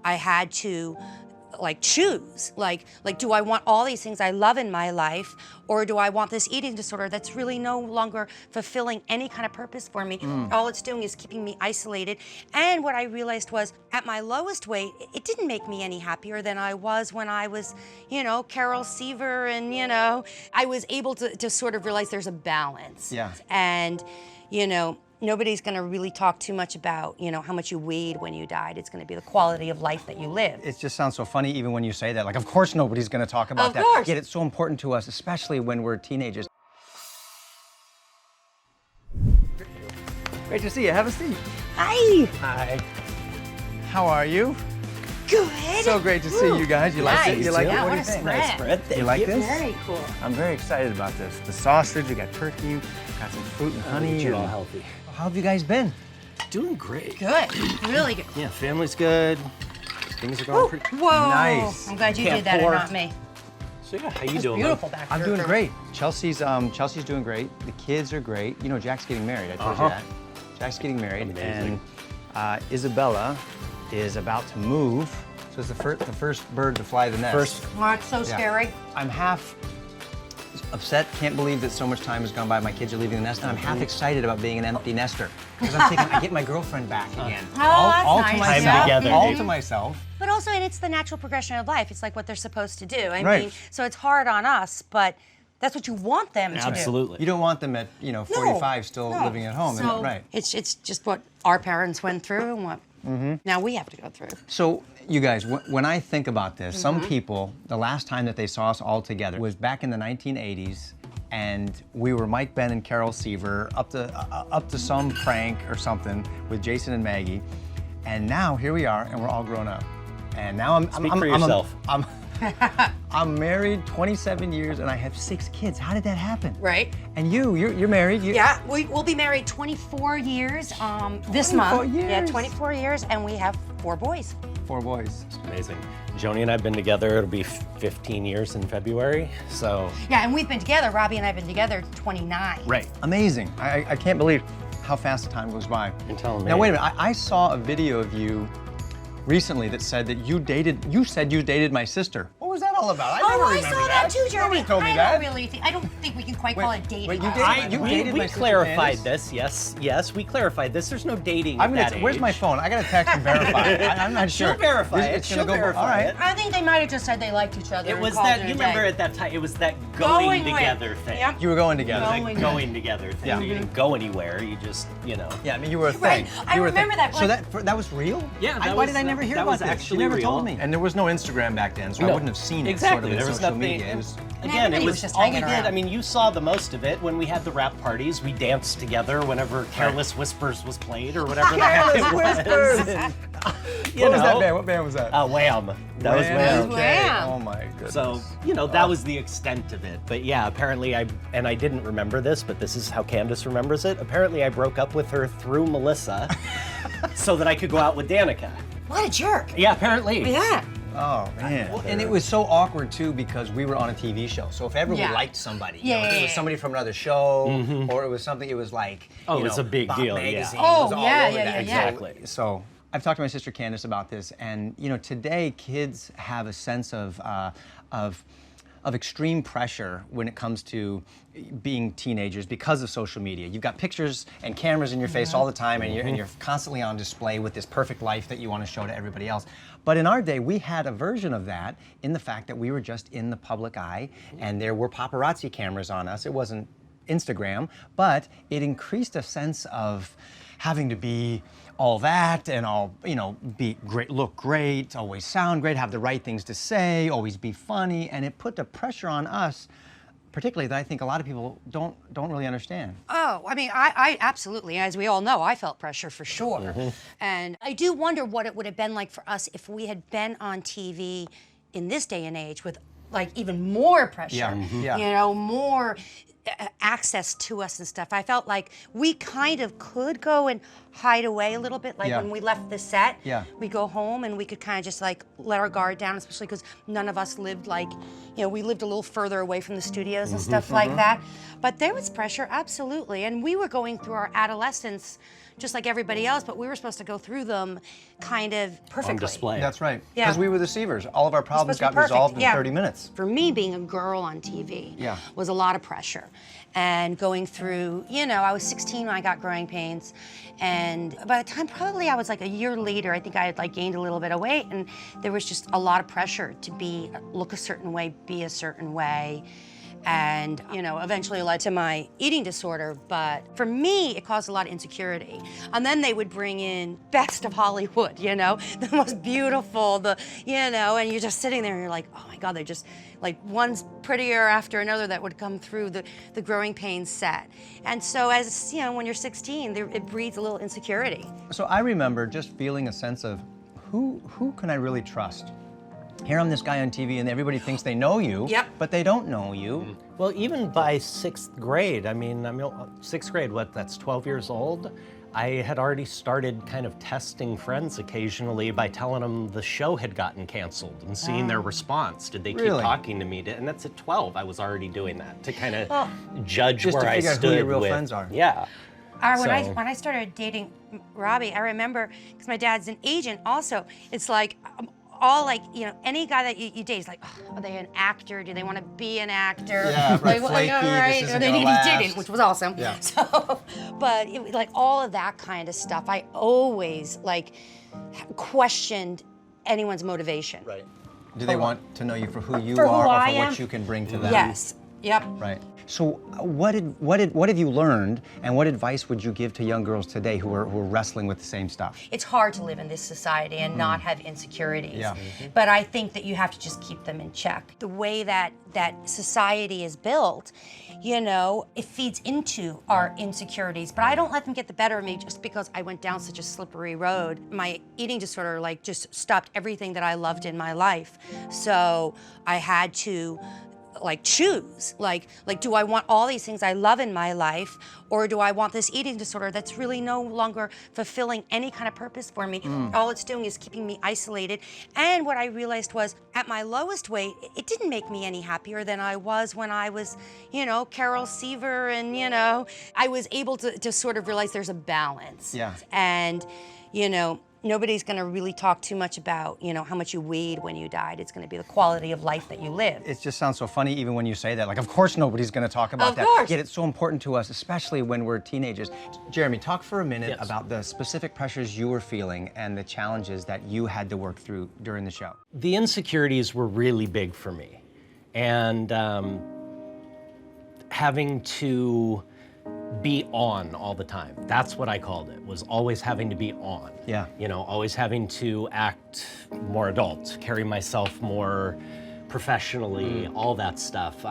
I had to like choose, like do I want all these things I love in my life, or do I want this eating disorder that's really no longer fulfilling any kind of purpose for me? All it's doing is keeping me isolated. And what I realized was, at my lowest weight, it didn't make me any happier than I was when I was, Carol Seaver, and I was able to sort of realize there's a balance. Yeah. And nobody's going to really talk too much about, how much you weighed when you died. It's going to be the quality of life that you live. It just sounds so funny even when you say that. Like, of course nobody's going to talk about that. Of course. Yet it's so important to us, especially when we're teenagers. Great to see you. Have a seat. Hi. Hi. How are you? Good. So great to see you guys. You like it? You like it? Yeah, What do what you a think? spread. Nice spread. Thank You like you. this? Very cool. I'm very excited about this. The sausage, we got turkey, got some fruit and honey. You're all and- healthy. How have you guys been? Doing great. Good. Really good. Yeah, family's good. Things are going pretty. Whoa. Nice. I'm glad you Can't did that pour. and not me. So yeah, how you It's doing? beautiful back I'm there. doing great. Chelsea's doing great. The kids are great. Jack's getting married. I told you that. Jack's getting married, Amazing. and Isabella is about to move. So it's the first bird to fly the nest. Oh, it's so scary. I'm half upset, can't believe that so much time has gone by. My kids are leaving the nest, and I'm half excited about being an empty nester. Because I'm thinking, I get my girlfriend back again. Oh, all that's to nice. myself. Time together, all baby. to myself. But also, and it's the natural progression of life. It's like what they're supposed to do. I Right. mean, so it's hard on us, but that's what you want them to do. Absolutely. You don't want them at 45 still No. living at home, So right? it's just what our parents went through and what now we have to go through. So, you guys, when I think about this, some people, the last time that they saw us all together was back in the 1980s, and we were Mike, Ben, and Carol Seaver up to some prank or something with Jason and Maggie, and now here we are, and we're all grown up. And now Speak for yourself. I'm married 27 years, and I have 6 kids. How did that happen? Right. And you're married. Yeah, we'll be married 24 years this 24 month. years. Yeah, 24 years, and we have 4 boys. 4 boys. Amazing. Joni and I have been together. It'll be 15 years in February. So Yeah, and we've been together. Robbie and I have been together 29. right. Amazing. I can't believe how fast the time goes by. You're telling me. Now wait a minute. I saw a video of you recently that said that you said you dated my sister. What was that all about? I never Oh, I remember saw that too, Jeremy. Nobody told me I that. don't think we can quite call it dating. wait, you us. dated- you we dated my we sister clarified Candace? this. Yes, we clarified this. There's no dating at that Where's age. my phone? I gotta text and verify. I'm not sure. She'll verify it. It's gonna She'll go. verify all right. it. I think they might have just said they liked each other. It and was called that, it a you day. remember at that time, it was that going with. together thing. Yep. You were going together. It was Going that going together thing. Yeah. You didn't go anywhere. You just, Yeah, I mean you were a thing. Right. I You were a thing. remember that, So like- that was real? Yeah, Why that did I was- never hear that about was this? actually You never real. told me. And there was no Instagram back then, so I No. wouldn't have seen it. Exactly. Sort of in There was social nothing. media. It was. Again, Everybody it was was just all we hanging did. around. I mean, you saw the most of it when we had the rap parties. We danced together whenever Careless Whispers was played or whatever the heck it was. What was that band? What band was that? Wham. That was Wham. Okay. Wham. Oh my goodness. So, that was the extent of it. But yeah, apparently I didn't remember this, but this is how Candace remembers it. Apparently I broke up with her through Melissa so that I could go out with Danica. What a jerk. Yeah, apparently. Yeah. Oh man! And it was so awkward too because we were on a TV show. So if ever we Yeah. liked somebody, Yeah, if it yeah, was yeah. somebody from another show, or it was something, it was like Oh, it's a big Bob deal, yeah. Magazine Oh, was all yeah, over yeah, that. yeah, So- Exactly. So I've talked to my sister Candace about this, and today kids have a sense of extreme pressure when it comes to being teenagers because of social media. You've got pictures and cameras in your face all the time, and you're constantly on display with this perfect life that you want to show to everybody else. But in our day, we had a version of that in the fact that we were just in the public eye, and there were paparazzi cameras on us. It wasn't Instagram, but it increased a sense of having to be all that and all, be great, look great, always sound great, have the right things to say, always be funny, and it put the pressure on us, particularly that I think a lot of people don't really understand. Oh, I mean, I absolutely, as we all know, I felt pressure for sure. And I do wonder what it would have been like for us if we had been on TV in this day and age with like even more pressure, Yeah. more access to us and stuff. I felt like we kind of could go and hide away a little bit, like Yeah. when we left the set, Yeah. we go home and we could kind of just like let our guard down, especially because none of us lived like, we lived a little further away from the studios and stuff like that. But there was pressure, absolutely. And we were going through our adolescence just like everybody else, but we were supposed to go through them kind of perfectly. On display. That's right. Yeah. Because we were the deceivers. All of our problems supposed to got be perfect, resolved in yeah. 30 minutes. For me, being a girl on TV Yeah. was a lot of pressure. And going through, I was 16 when I got growing pains. And by the time probably I was like a year later, I think I had like gained a little bit of weight, and there was just a lot of pressure to look a certain way, be a certain way. And, eventually led to my eating disorder. But for me, it caused a lot of insecurity. And then they would bring in best of Hollywood, the most beautiful, and you're just sitting there and you're like, oh my God, they're just like one's prettier after another that would come through the growing pains set. And so as, when you're 16, it breeds a little insecurity. So I remember just feeling a sense of who can I really trust? Here I'm this guy on TV and everybody thinks they know you, Yep. but they don't know you. Well, even by 6th grade, I mean 6th grade, that's 12 years old, I had already started kind of testing friends occasionally by telling them the show had gotten canceled and seeing their response. Did they keep Really? talking to me? And that's at 12, I was already doing that to kind of judge Just where to I figure out stood who your real with, friends are. Yeah. When I started dating Robbie, I remember, because my dad's an agent also, it's like, all like, any guy that you date is like, oh, are they an actor? Do they want to be an actor? Yeah, right, Like, flaky, all this right. isn't They gonna last. didn't, which was awesome. Yeah. So, but like all of that kind of stuff, I always like questioned anyone's motivation. Right. Do they want to know you for who you For who are or I for am? what you can bring to them? Yes. Yep. Right. So what have you learned, and what advice would you give to young girls today who are wrestling with the same stuff? It's hard to live in this society and not have insecurities. Yeah. But I think that you have to just keep them in check. The way that society is built, it feeds into our insecurities. But I don't let them get the better of me just because I went down such a slippery road. My eating disorder just stopped everything that I loved in my life. So I had to choose, do I want all these things I love in my life, or do I want this eating disorder that's really no longer fulfilling any kind of purpose for me? All it's doing is keeping me isolated. And what I realized was, at my lowest weight, it didn't make me any happier than I was when I was, Carol Seaver, and, I was able to sort of realize there's a balance. Yeah. And, nobody's going to really talk too much about, how much you weighed when you died. It's going to be the quality of life that you live. It just sounds so funny even when you say that. Like, of course nobody's going to talk about that. Of course. Yet it's so important to us, especially when we're teenagers. Jeremy, talk for a minute Yes. about the specific pressures you were feeling and the challenges that you had to work through during the show. The insecurities were really big for me. And having to be on all the time. That's what I called it, was always having to be on. Yeah. Always having to act more adult, carry myself more professionally, all that stuff.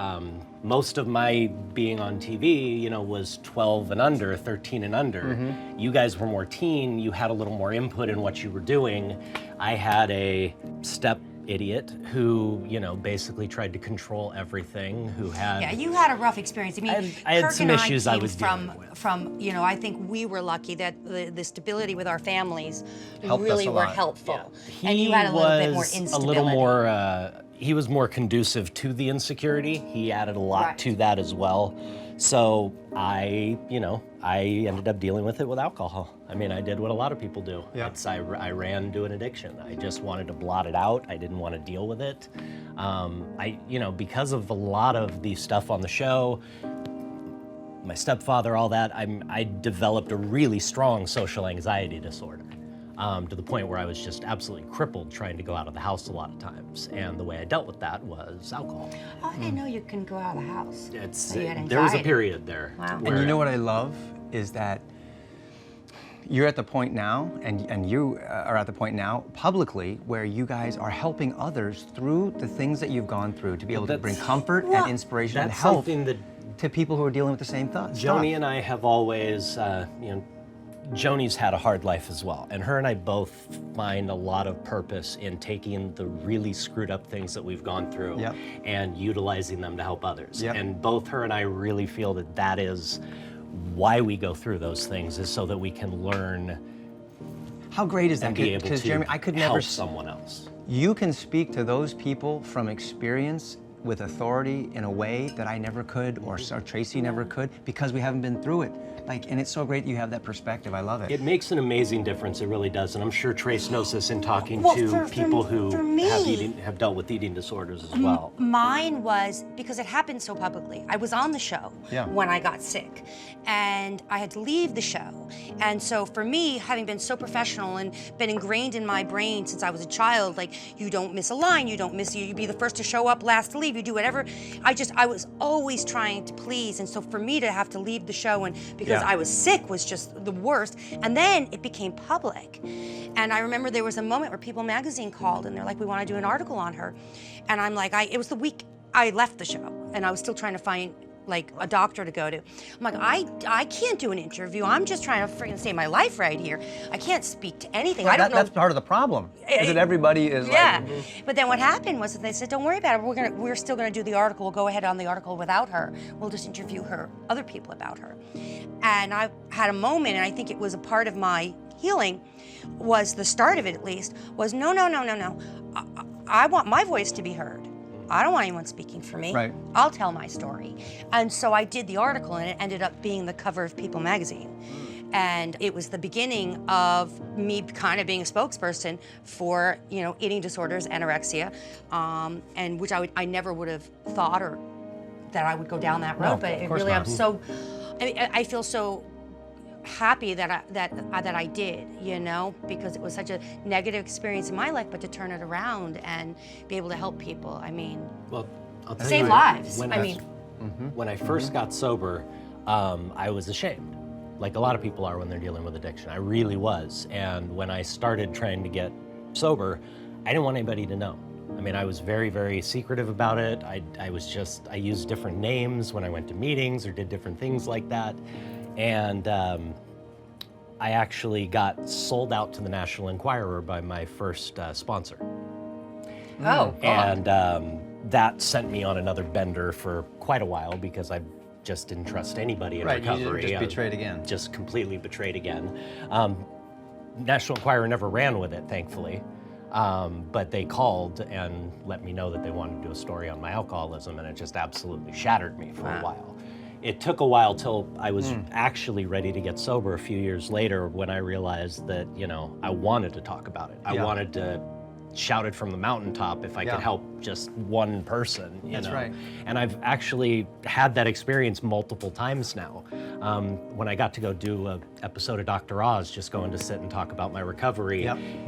Most of my being on TV, was 12 and under, 13 and under. You guys were more teen, you had a little more input in what you were doing. I had a step idiot who, basically tried to control everything, who had... Yeah, you had a rough experience. I mean, I had Kirk some and issues I came was dealing with. from, I think we were lucky that the stability with our families Helped us really a were lot. helpful. He And you had a little bit more was instability. a little more, he was more conducive to the insecurity. He added a lot Right. to that as well. So I ended up dealing with it with alcohol. I mean, I did what a lot of people do. Yeah. I ran to an addiction. I just wanted to blot it out. I didn't want to deal with it. Because of a lot of the stuff on the show, my stepfather, all that, I developed a really strong social anxiety disorder. To the point where I was just absolutely crippled trying to go out of the house a lot of times. And the way I dealt with that was alcohol. Oh, I didn't know you couldn't go out of the house. So you had There was a anxiety. period there. Wow. And you know what I love is that you're at the point now, and you are at the point now publicly where you guys are helping others through the things that you've gone through to be able to bring comfort and inspiration and That's help something that to people who are dealing with the same thoughts. Joni and I have always, Joni's had a hard life as well, and her and I both find a lot of purpose in taking the really screwed up things that we've gone through Yep. and utilizing them to help others. Yep. And both her and I really feel that that is why we go through those things, is so that we can learn How great is that? and be able Because to Jeremy, I could never help someone else. You can speak to those people from experience with authority in a way that I never could, or Tracy never could, because we haven't been through it. Like, and it's so great you have that perspective. I love it. It makes an amazing difference. It really does, and I'm sure Trace knows this in talking Well, to for people me, who have dealt with eating disorders as well. Mine was because it happened so publicly. I was on the show Yeah. when I got sick, and I had to leave the show. And so for me, having been so professional and been ingrained in my brain since I was a child, like you don't miss a line, you be the first to show up, last to leave, you do whatever. I was always trying to please, and so for me to have to leave the show and because I was sick was just the worst. And then it became public. And I remember there was a moment where People Magazine called and they're like, we want to do an article on her. And I'm like, it was the week I left the show and I was still trying to find like a doctor to go to. I'm like, I can't do an interview. I'm just trying to freaking save my life right here. I can't speak to anything. Well, I don't know. That's part of the problem, is that everybody is Yeah, like... but then what happened was that they said, don't worry about it. We're still gonna do the article. We'll go ahead on the article without her. We'll just interview other people about her. And I had a moment, and I think it was a part of my healing, was the start of it at least, was no. I want my voice to be heard. I don't want anyone speaking for me. Right. I'll tell my story. And so I did the article, and it ended up being the cover of People magazine. And it was the beginning of me kind of being a spokesperson for, eating disorders, anorexia, and which I never would have thought or that I would go down that road. No, but of it course really, not. I feel so happy that I did, because it was such a negative experience in my life, but to turn it around and be able to help people. I mean, Well, I'll tell save you, lives. When I first got sober, I was ashamed, like a lot of people are when they're dealing with addiction. I really was. And when I started trying to get sober, I didn't want anybody to know. I mean, I was very, very secretive about it. I used different names when I went to meetings or did different things like that. And I actually got sold out to the National Enquirer by my first sponsor. Oh, And that sent me on another bender for quite a while because I just didn't trust anybody in recovery. You just I betrayed again. Just completely betrayed again. National Enquirer never ran with it, thankfully. But they called and let me know that they wanted to do a story on my alcoholism, and it just absolutely shattered me for a while. It took a while till I was actually ready to get sober a few years later when I realized that, I wanted to talk about it. I wanted to shout it from the mountaintop if I could help just one person, That's right. And I've actually had that experience multiple times now. When I got to go do an episode of Dr. Oz, just going to sit and talk about my recovery,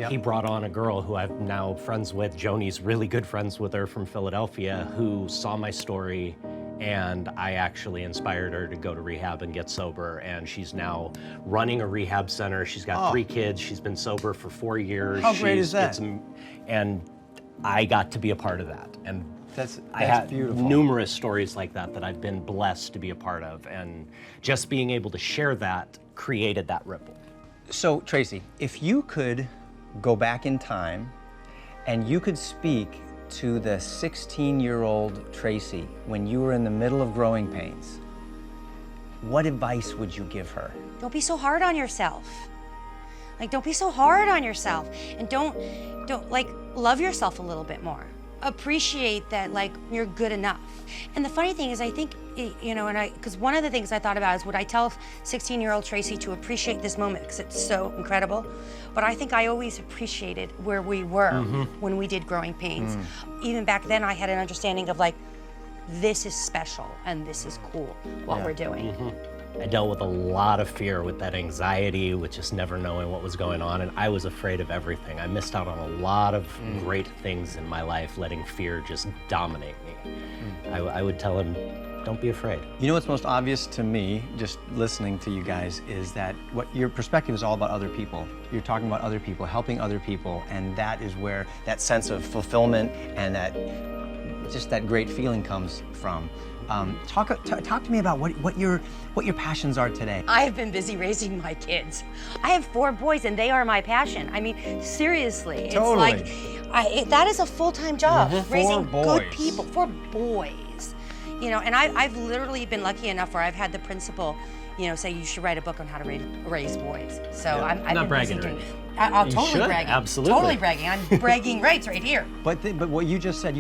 he brought on a girl who I'm now friends with. Joni's really good friends with her from Philadelphia, who saw my story, and I actually inspired her to go to rehab and get sober, and she's now running a rehab center. She's got 3 kids. She's been sober for 4 years. How great is that? And I got to be a part of that. And That's I had beautiful. numerous stories like that I've been blessed to be a part of, and just being able to share that created that ripple. So, Tracy, if you could go back in time and you could speak to the 16-year-old Tracy when you were in the middle of growing pains, what advice would you give her? don't be so hard on yourself. Don't be so hard on yourself, and don't love yourself a little bit more. Appreciate that, you're good enough. And the funny thing is, I think, because one of the things I thought about is, would I tell 16-year-old Tracy to appreciate this moment because it's so incredible? But I think I always appreciated where we were when we did Growing Pains. Even back then, I had an understanding of this is special and this is cool, what we're doing. I dealt with a lot of fear, with that anxiety, with just never knowing what was going on, and I was afraid of everything. I missed out on a lot of great things in my life, letting fear just dominate me. I would tell him, don't be afraid. You know what's most obvious to me, just listening to you guys, is that what your perspective is all about other people. You're talking about other people, helping other people, and that is where that sense of fulfillment and that great feeling comes from. Talk to me about what your passions are today. I have been busy raising my kids. I have 4 boys and they are my passion. I mean, seriously. Totally. It's that is a full-time job, raising 4 good boys. people, 4 boys. And I've literally been lucky enough where I've had the principal, say you should write a book on how to raise boys. So Yeah, I've not been bragging busy or doing. I'll You totally should, bragging. absolutely. Totally bragging. I'm bragging rights right here. But what you just said,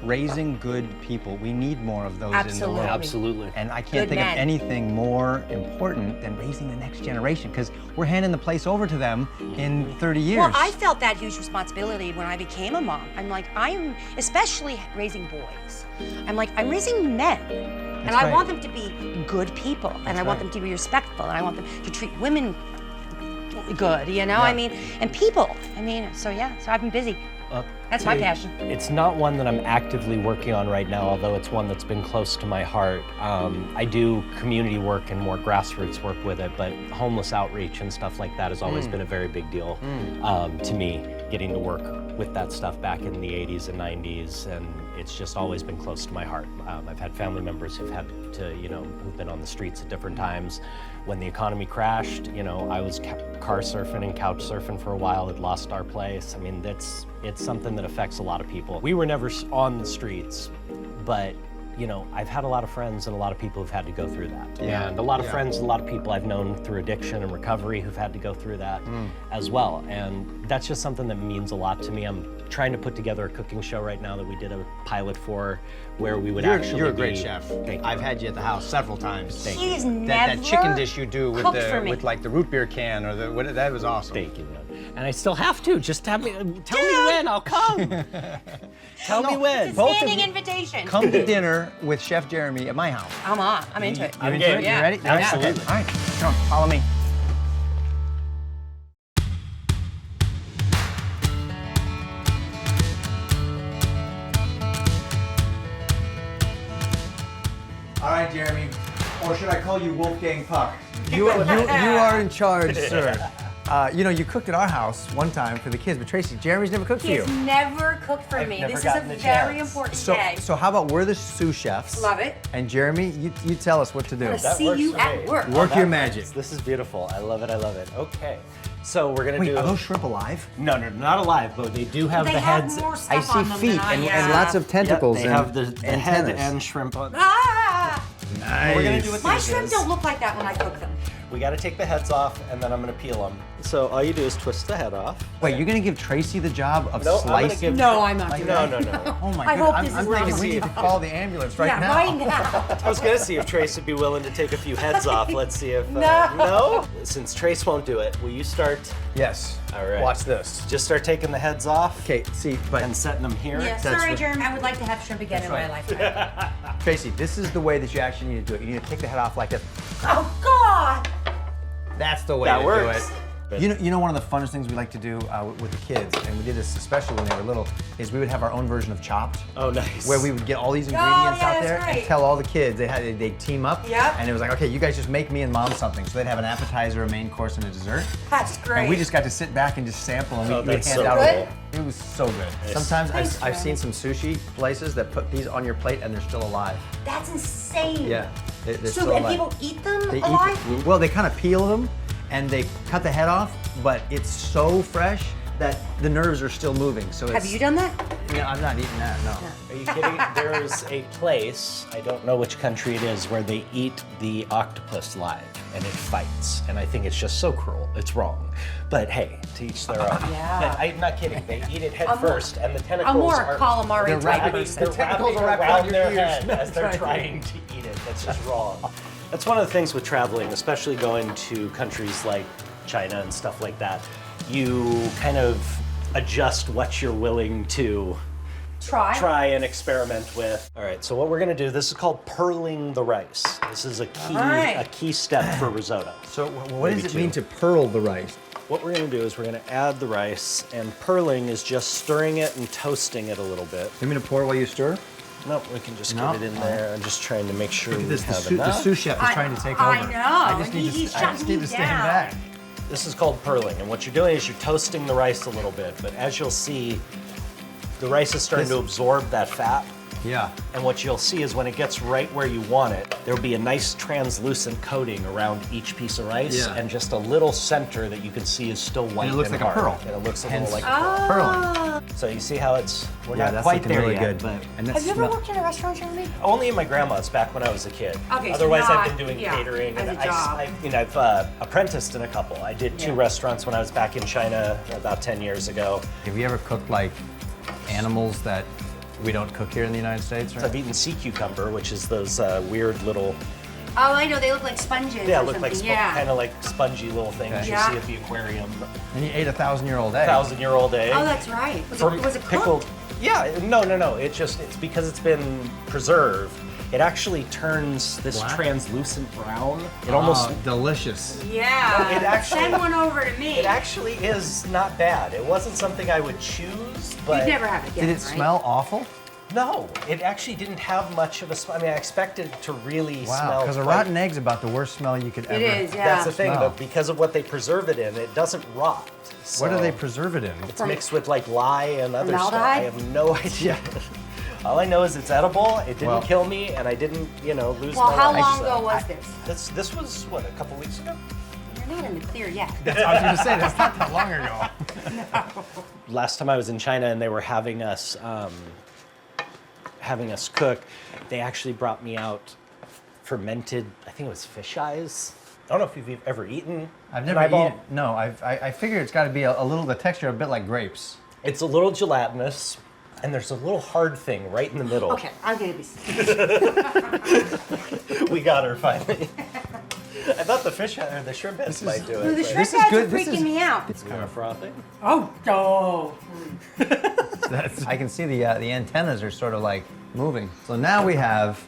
raising good people. We need more of those in the Absolutely. world. Absolutely. And I can't Good think men. of anything more important than raising the next generation, because we're handing the place over to them in 30 years. Well, I felt that huge responsibility when I became a mom. I'm like, I'm especially raising boys. I'm like, I'm raising men. And That's I right. want them to be good people. And I want them to be respectful. And I want them to treat women good, you know? Yeah. I mean, and people. I mean, so yeah, so I've been busy. That's my passion. It's not one that I'm actively working on right now, although it's one that's been close to my heart. I do community work and more grassroots work with it, but homeless outreach and stuff like that has always been a very big deal to me, getting to work with that stuff back in the 80s and 90s, and it's just always been close to my heart. I've had family members who've had to, who've been on the streets at different times. When the economy crashed, I was car surfing and couch surfing for a while, had lost our place. I mean, it's something that affects a lot of people. We were never on the streets, but I've had a lot of friends and a lot of people who've had to go through that. Yeah. And a lot of friends, a lot of people I've known through addiction and recovery who've had to go through that as well. And that's just something that means a lot to me. I'm trying to put together a cooking show right now that we did a pilot for, where we would actually You're a great be- chef. Thank you. I've had you at the house several times. He's That never chicken dish you do with cooked for me. with like the root beer can or that was awesome. Thank you, man. And I still have to. Just tell me when. I'll come. Tell me when. It's a standing invitation. Come to dinner with Chef Jeremy at my house. I'm on. I'm into it. I'm into game. it? Yeah. You ready? Yeah. Absolutely. Okay. All right. Come on, follow me. All right, Jeremy. Or should I call you Wolfgang Puck? You are in charge, sir. You cooked at our house one time for the kids, but Tracy, Jeremy's never cooked for He you. has never cooked for me. never This is a gotten the very chance. important So, day. so how about we're the sous chefs? Love it. And Jeremy, you tell us what to do. I That see works you for at me. work. Work your magic. This is beautiful. I love it. I love it. Okay. So we're gonna Wait, do. are those shrimp alive? No, not alive, but they do have They the have heads. more I stuff see on them feet than I and have. lots of Yep, tentacles they and have the head antennas. and shrimp on. Ah! Nice. We're gonna do what My these shrimp is. don't look like that when I cook them. We got to take the heads off, and then I'm gonna peel them. So all you do is twist the head off. Wait, you're gonna give Tracy the job of No, I'm gonna slicing? give. No, I'm not doing No, that. no. Oh my I God. hope I'm this is thinking not we need to received. call the ambulance right Yeah, now. right now. I was gonna see if Trace would be willing to take a few heads off. Let's see if. No. No. Since Trace won't do it, will you start? Yes. All right. Watch this. Just start taking the heads off. Okay, see, but And setting them here. Yeah, That's sorry, right. Jeremy. I would like to have shrimp again in my lifetime. Tracy, this is the way that you actually need to do it. You need to take the head off like this. Oh, God! That's the way That to works. do it. You know, one of the funnest things we like to do with the kids, and we did this especially when they were little, is we would have our own version of Chopped. Oh, nice. Where we would get all these ingredients yeah, out that's there great. and tell all the kids they'd team up. Yep. And it was like, okay, you guys just make me and mom something. So they'd have an appetizer, a main course, and a dessert. That's great. And we just got to sit back and just sample, and we'd that's hand so out. good. It was so good. Nice. Sometimes Thanks, I've Jeremy. seen some sushi places that put these on your plate and they're still alive. That's insane. Yeah, they're So, still and alive. people eat them They alive? well, they kind of peel them and they cut the head off, but it's so fresh that the nerves are still moving. So Have you done that? No, I'm not eating that. No. Are you kidding? There's a place, I don't know which country it is, where they eat the octopus live and it fights. And I think it's just so cruel. It's wrong. But hey, to each their own. Yeah. But I'm not kidding. They eat it head I'm- first, and the tentacles I'm more are. a calamari they're type wrapping- person. They're wrapping are wrapped around around their your ears. head as they're trying to eat it. That's just wrong. That's one of the things with traveling, especially going to countries like China and stuff like that. You kind of adjust what you're willing to try and experiment with. All right, so what we're gonna do, this is called pearling the rice. This is a key step for risotto. So what does Maybe it mean two. to pearl the rice? What we're gonna do is we're gonna add the rice, and pearling is just stirring it and toasting it a little bit. You mean to pour while you stir? Nope, we can just No? get it in there. I'm just trying to make sure we This, have the enough. sous chef is trying to take over. I know. I just need He's to, I just shutting need me to stand down. back. This is called pearling, and what you're doing is you're toasting the rice a little bit, but as you'll see, the rice is starting to absorb that fat. Yeah. And what you'll see is when it gets right where you want it, there'll be a nice translucent coating around each piece of rice, Yeah. and just a little center that you can see is still white it looks like a hard. pearl. And it looks a Hence- little like a pearl. Pearling. So you see how we're Yeah, not that's quite looking there really yet, good. but And Have you ever worked in a restaurant, Jeremy? only in my grandma's back when I was a kid. Okay, so Otherwise, not- I've been doing yeah, catering, as and a job. I've apprenticed in a couple. I did 2 Yeah. restaurants when I was back in China about 10 years ago. Have you ever cooked like animals that we don't cook here in the United States? So I've eaten sea cucumber, which is those weird little, Oh, I know. They look like sponges. yeah, or look like something. Yeah. kind of like spongy little things Okay. you Yeah. see at the aquarium. And you ate a 1,000-year-old egg. 1,000-year-old egg. Oh, that's right. Was From it cooked? pickled. Yeah, no. It's because it's been preserved. It actually turns this Black? translucent brown. It almost. delicious. Yeah. No, it actually- Send one over to me. It actually is not bad. It wasn't something I would choose, but You'd never have it again, Did it right? smell awful? no, it actually didn't have much of a smell. I mean, I expected it to really Wow, smell. because a quite- rotten egg's about the worst smell you could ever. It is, yeah. That's the thing, smell. but because of what they preserve it in, it doesn't rot. What do So they preserve it in? It's mixed with like lye and other stuff. I Formaldehyde? have no idea. All I know is it's edible. It didn't Well- kill me, and I didn't, lose Well, my how life. long so- ago was this? This was what, a couple weeks ago? You're not in the clear yet. I was going to say, that's not that long ago. Last time I was in China and they were having us cook, they actually brought me out fermented, I think it was fish eyes. I don't know if you've ever eaten. I've an never eyeball. eaten. No, I figure it's got to be a little, the texture a bit like grapes. It's a little gelatinous, and there's a little hard thing right in the middle. Okay, I'm gonna be. We got her finally. I thought the fish or the shrimp heads might do it. The but shrimp This is heads are good. This freaking is- me out. It's kind of frothy. Oh, no. I can see the antennas are sort of like moving. So now we have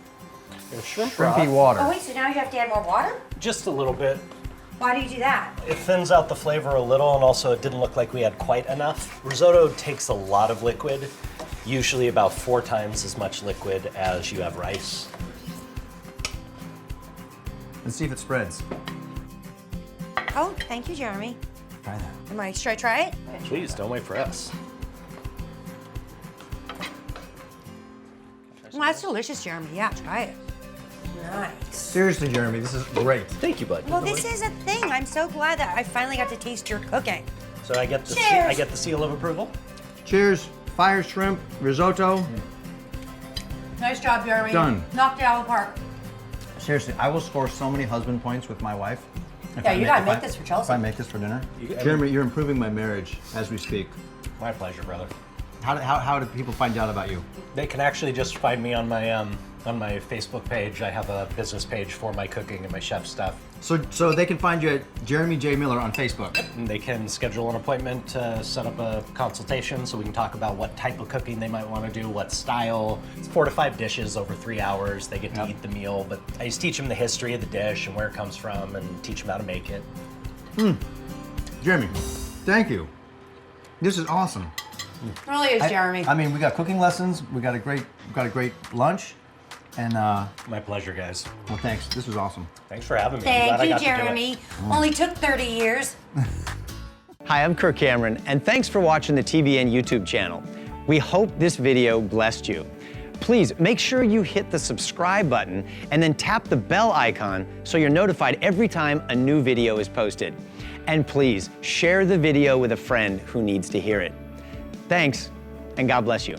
Shrimp shrimpy broth. water. Oh, wait, so now you have to add more water? Just a little bit. Why do you do that? It thins out the flavor a little, and also it didn't look like we had quite enough. Risotto takes a lot of liquid, usually about 4 times as much liquid as you have rice. Let's see if it spreads. Oh, thank you, Jeremy. Try that. Should I try it? Please, don't wait for us. Well, that's delicious, Jeremy. Yeah, try it. Nice. Seriously, Jeremy, this is great. Thank you, bud. Well, this is a thing. I'm so glad that I finally got to taste your cooking. So I get the Cheers. I get the seal of approval. Cheers. Fire shrimp, risotto. Nice job, Jeremy. Done. Knocked it out of the park. Seriously, I will score so many husband points with my wife. Yeah, you gotta make this for Chelsea. If I make this for dinner. You- Jeremy, you're improving my marriage as we speak. My pleasure, brother. How do people find out about you? They can actually just find me on my Facebook page. I have a business page for my cooking and my chef stuff. So they can find you at Jeremy J. Miller on Facebook. And they can schedule an appointment to set up a consultation so we can talk about what type of cooking they might want to do, what style. It's 4 to 5 dishes over 3 hours. They get to Yep. eat the meal, but I just teach them the history of the dish and where it comes from and teach them how to make it. Jeremy, thank you. This is awesome. It really is, Jeremy. I mean, we got cooking lessons. We got a great lunch, and My pleasure, guys. well, thanks. This was awesome. Thanks for having me. I'm glad Thank I you, got to do it. Jeremy. Only took 30 years. Hi, I'm Kirk Cameron, and thanks for watching the TBN YouTube channel. We hope this video blessed you. Please make sure you hit the subscribe button and then tap the bell icon so you're notified every time a new video is posted. And please share the video with a friend who needs to hear it. Thanks, and God bless you.